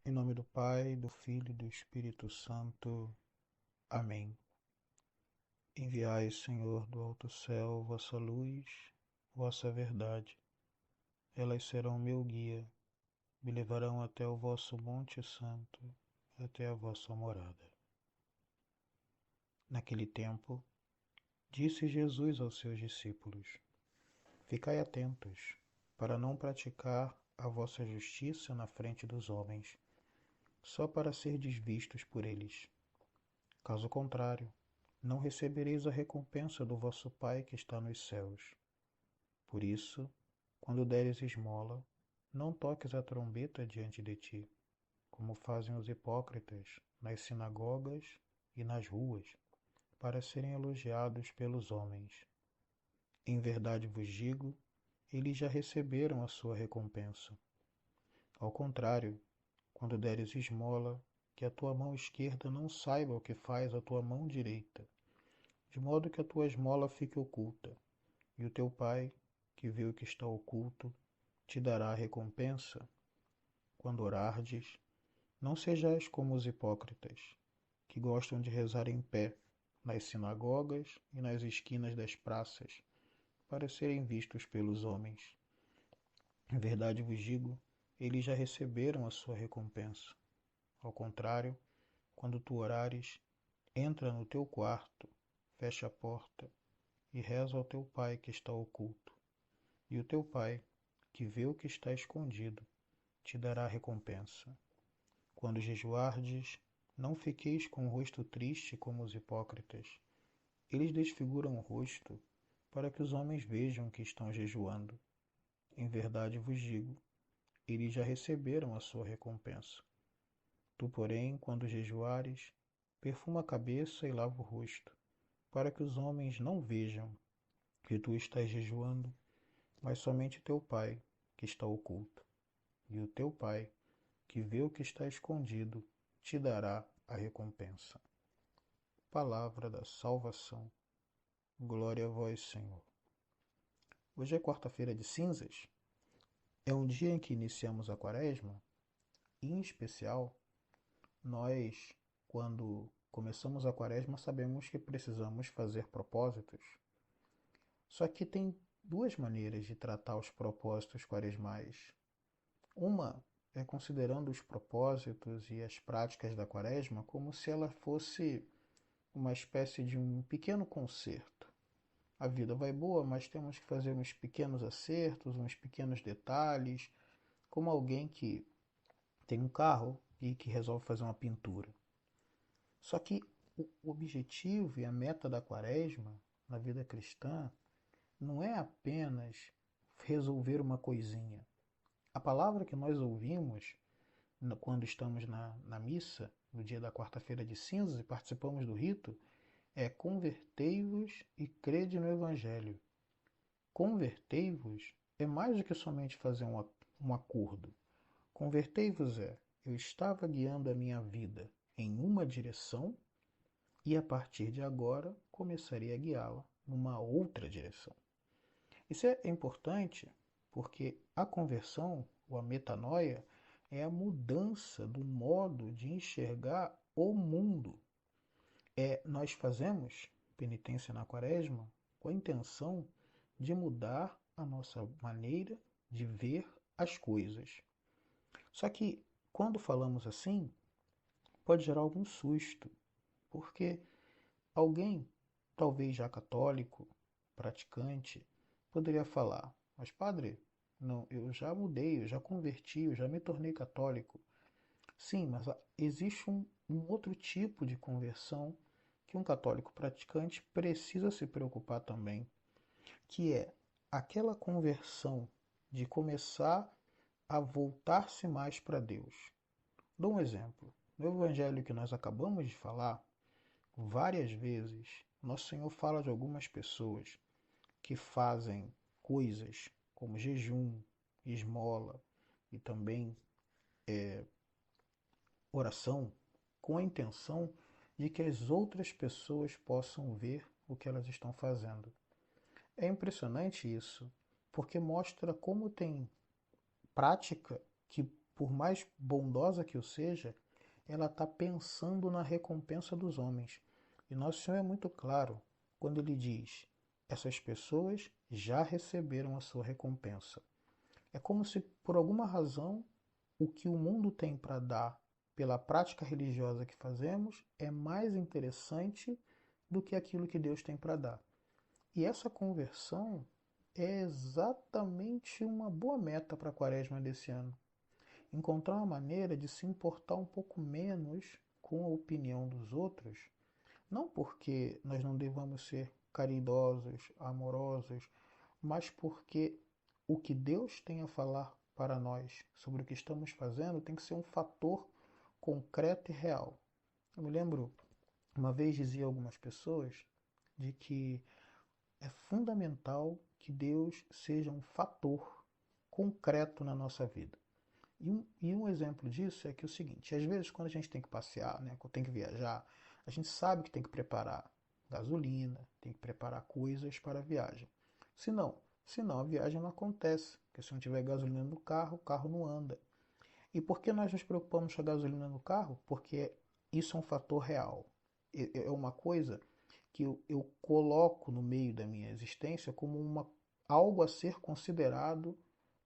Em nome do Pai, do Filho e do Espírito Santo. Amém. Enviai, Senhor, do alto céu, vossa luz, vossa verdade. Elas serão meu guia, me levarão até o vosso monte santo, até a vossa morada. Naquele tempo, disse Jesus aos seus discípulos: Ficai atentos, para não praticar a vossa justiça na frente dos homens, só para serdes vistos por eles. Caso contrário, não recebereis a recompensa do vosso Pai que está nos céus. Por isso, quando deres esmola, não toques a trombeta diante de ti, como fazem os hipócritas nas sinagogas e nas ruas, para serem elogiados pelos homens. Em verdade vos digo, eles já receberam a sua recompensa. Ao contrário, quando deres esmola, que a tua mão esquerda não saiba o que faz a tua mão direita, de modo que a tua esmola fique oculta, e o teu Pai, que vê o que está oculto, te dará a recompensa. Quando orardes, não sejais como os hipócritas, que gostam de rezar em pé, nas sinagogas e nas esquinas das praças, para serem vistos pelos homens. Em verdade vos digo, eles já receberam a sua recompensa. Ao contrário, quando tu orares, entra no teu quarto, fecha a porta e reza ao teu Pai que está oculto. E o teu Pai, que vê o que está escondido, te dará recompensa. Quando jejuardes, não fiqueis com o rosto triste como os hipócritas. Eles desfiguram o rosto para que os homens vejam que estão jejuando. Em verdade vos digo, eles já receberam a sua recompensa. Tu, porém, quando jejuares, perfuma a cabeça e lava o rosto, para que os homens não vejam que tu estás jejuando, mas somente teu Pai, que está oculto. E o teu Pai, que vê o que está escondido, te dará a recompensa. Palavra da salvação. Glória a vós, Senhor. Hoje é quarta-feira de cinzas. É um dia em que iniciamos a quaresma. E, em especial, nós, quando começamos a quaresma, sabemos que precisamos fazer propósitos. Só que tem duas maneiras de tratar os propósitos quaresmais. Uma é considerando os propósitos e as práticas da quaresma como se ela fosse uma espécie de um pequeno concerto. A vida vai boa, mas temos que fazer uns pequenos acertos, uns pequenos detalhes, como alguém que tem um carro e que resolve fazer uma pintura. Só que o objetivo e a meta da quaresma na vida cristã não é apenas resolver uma coisinha. A palavra que nós ouvimos quando estamos na missa, no dia da quarta-feira de cinzas e participamos do rito, é convertei-vos e crede no Evangelho. Convertei-vos é mais do que somente fazer um acordo. Convertei-vos eu estava guiando a minha vida em uma direção e a partir de agora começarei a guiá-la numa outra direção. Isso é importante porque a conversão, ou a metanoia, é a mudança do modo de enxergar o mundo. Nós fazemos penitência na quaresma com a intenção de mudar a nossa maneira de ver as coisas. Só que quando falamos assim, pode gerar algum susto, porque alguém, talvez já católico, praticante, poderia falar: Mas padre, não, eu já mudei, eu já converti, eu já me tornei católico. Sim, mas existe um outro tipo de conversão que um católico praticante precisa se preocupar também, que é aquela conversão de começar a voltar-se mais para Deus. Dou um exemplo. No evangelho que nós acabamos de falar, várias vezes, Nosso Senhor fala de algumas pessoas que fazem coisas como jejum, esmola e também oração com a intenção de que as outras pessoas possam ver o que elas estão fazendo. É impressionante isso, porque mostra como tem prática que por mais bondosa que eu seja, ela está pensando na recompensa dos homens. E Nosso Senhor é muito claro quando ele diz: essas pessoas já receberam a sua recompensa. É como se, por alguma razão, o que o mundo tem para dar pela prática religiosa que fazemos é mais interessante do que aquilo que Deus tem para dar. E essa conversão é exatamente uma boa meta para a quaresma desse ano. Encontrar uma maneira de se importar um pouco menos com a opinião dos outros, não porque nós não devamos ser caridosos, amorosos, mas porque o que Deus tem a falar para nós sobre o que estamos fazendo tem que ser um fator concreto e real. Eu me lembro, uma vez dizia a algumas pessoas de que é fundamental que Deus seja um fator concreto na nossa vida. E um exemplo disso é que é o seguinte: às vezes, quando a gente tem que passear, né, quando tem que viajar, a gente sabe que tem que preparar gasolina, tem que preparar coisas para a viagem. Senão a viagem não acontece, porque se não tiver gasolina no carro, o carro não anda. E por que nós nos preocupamos com a gasolina no carro? Porque isso é um fator real. É uma coisa que eu coloco no meio da minha existência como algo a ser considerado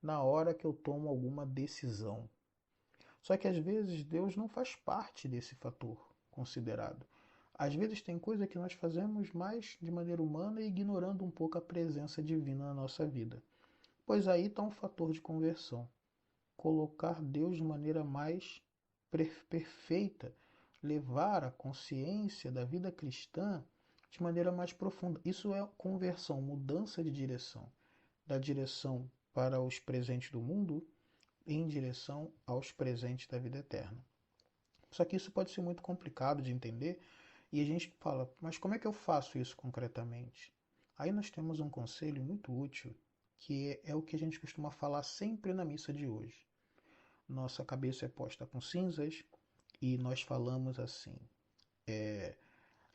na hora que eu tomo alguma decisão. Só que às vezes Deus não faz parte desse fator considerado. Às vezes tem coisa que nós fazemos mais de maneira humana e ignorando um pouco a presença divina na nossa vida. Pois aí está um fator de conversão. Colocar Deus de maneira mais perfeita, levar a consciência da vida cristã de maneira mais profunda. Isso é conversão, mudança de direção. Da direção para os presentes do mundo em direção aos presentes da vida eterna. Só que isso pode ser muito complicado de entender e a gente fala, mas como é que eu faço isso concretamente? Aí nós temos um conselho muito útil que é o que a gente costuma falar sempre na missa de hoje. Nossa cabeça é posta com cinzas e nós falamos assim: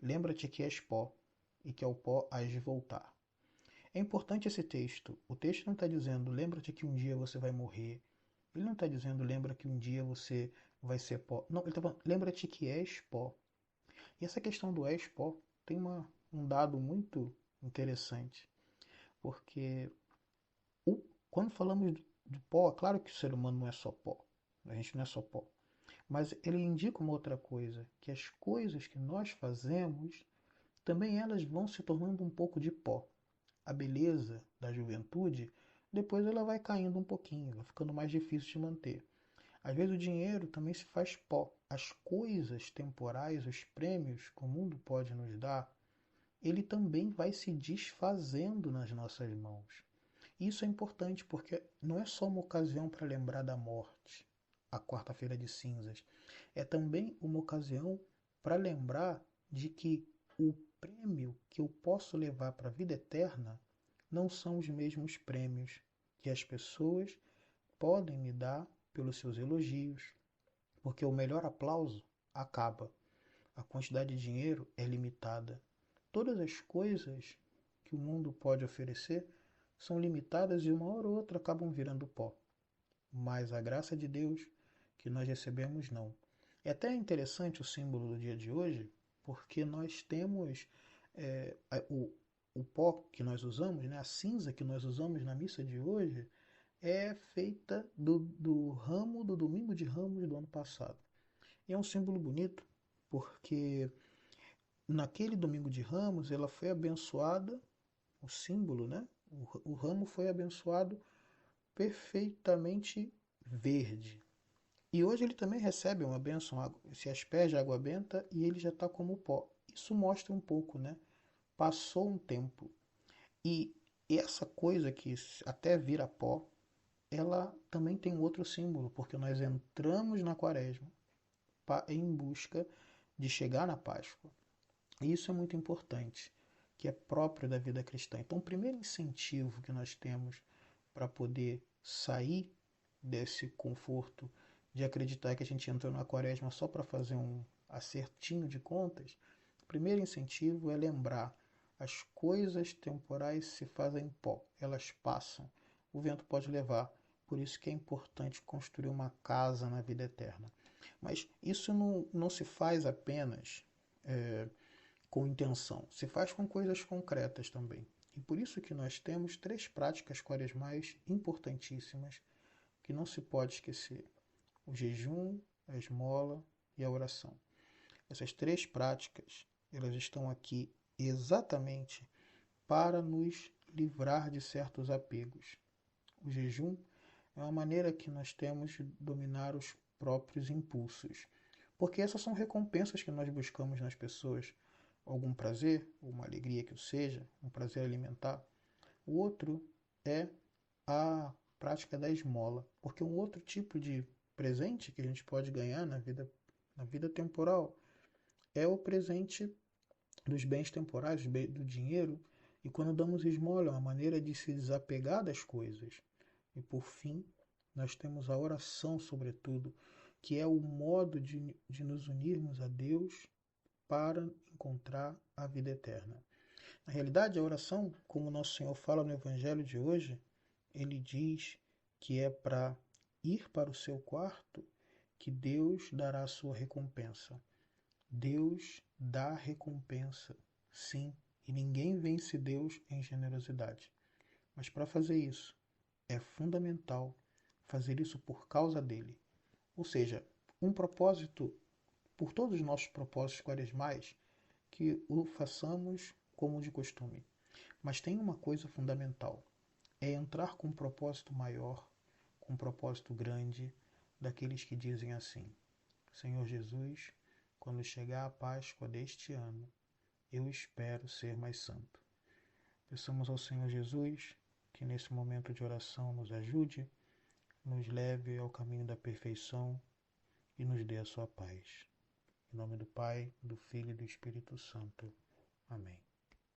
lembra-te que és pó e que ao pó hás de voltar. É importante esse texto. O texto não está dizendo lembra-te que um dia você vai morrer. Ele não está dizendo lembra que um dia você vai ser pó. Não, ele está falando lembra-te que és pó. E essa questão do és pó tem um dado muito interessante. Porque quando falamos de pó, claro que o ser humano não é só pó. A gente não é só pó. Mas ele indica uma outra coisa, que as coisas que nós fazemos, também elas vão se tornando um pouco de pó. A beleza da juventude, depois ela vai caindo um pouquinho, vai ficando mais difícil de manter. Às vezes o dinheiro também se faz pó. As coisas temporais, os prêmios que o mundo pode nos dar, ele também vai se desfazendo nas nossas mãos. Isso é importante porque não é só uma ocasião para lembrar da morte, a quarta-feira de cinzas. É também uma ocasião para lembrar de que o prêmio que eu posso levar para a vida eterna não são os mesmos prêmios que as pessoas podem me dar pelos seus elogios, porque o melhor aplauso acaba. A quantidade de dinheiro é limitada. Todas as coisas que o mundo pode oferecer são limitadas e uma hora ou outra acabam virando pó. Mas a graça de Deus que nós recebemos não. É até interessante o símbolo do dia de hoje, porque nós temos é, o pó que nós usamos, né, a cinza que nós usamos na missa de hoje, é feita do ramo do domingo de Ramos do ano passado. E é um símbolo bonito, porque naquele domingo de Ramos ela foi abençoada, o símbolo, né? O ramo foi abençoado perfeitamente verde. E hoje ele também recebe uma bênção, se asperge a água benta e ele já está como pó. Isso mostra um pouco, né? Passou um tempo. E essa coisa que até vira pó, ela também tem outro símbolo, porque nós entramos na quaresma em busca de chegar na Páscoa. E isso é muito importante, que é próprio da vida cristã. Então, o primeiro incentivo que nós temos para poder sair desse conforto de acreditar que a gente entrou na quaresma só para fazer um acertinho de contas, o primeiro incentivo é lembrar: as coisas temporais se fazem pó, elas passam. O vento pode levar, Por isso que é importante construir uma casa na vida eterna. Mas isso não se faz apenas com intenção, se faz com coisas concretas também. E por isso que nós temos 3 práticas quaresmais importantíssimas que não se pode esquecer: o jejum, a esmola e a oração. Essas 3 práticas, elas estão aqui exatamente para nos livrar de certos apegos. O jejum é uma maneira que nós temos de dominar os próprios impulsos, porque essas são recompensas que nós buscamos nas pessoas, algum prazer, ou uma alegria que o seja, um prazer alimentar. O outro é a prática da esmola, porque um outro tipo de presente que a gente pode ganhar na vida temporal é o presente dos bens temporais, do dinheiro, e quando damos esmola é uma maneira de se desapegar das coisas. E por fim, nós temos a oração, sobretudo, que é o modo de nos unirmos a Deus para encontrar a vida eterna. Na realidade, a oração, como nosso Senhor fala no Evangelho de hoje, ele diz que é para ir para o seu quarto que Deus dará a sua recompensa. Deus dá recompensa, sim, e ninguém vence Deus em generosidade. Mas para fazer isso, é fundamental fazer isso por causa dele. Ou seja, um propósito, por todos os nossos propósitos quaresmais, que o façamos como de costume. Mas tem uma coisa fundamental, é entrar com um propósito maior, com um propósito grande, daqueles que dizem assim: Senhor Jesus, quando chegar a Páscoa deste ano, eu espero ser mais santo. Peçamos ao Senhor Jesus que nesse momento de oração nos ajude, nos leve ao caminho da perfeição e nos dê a sua paz. Em nome do Pai, do Filho e do Espírito Santo. Amém.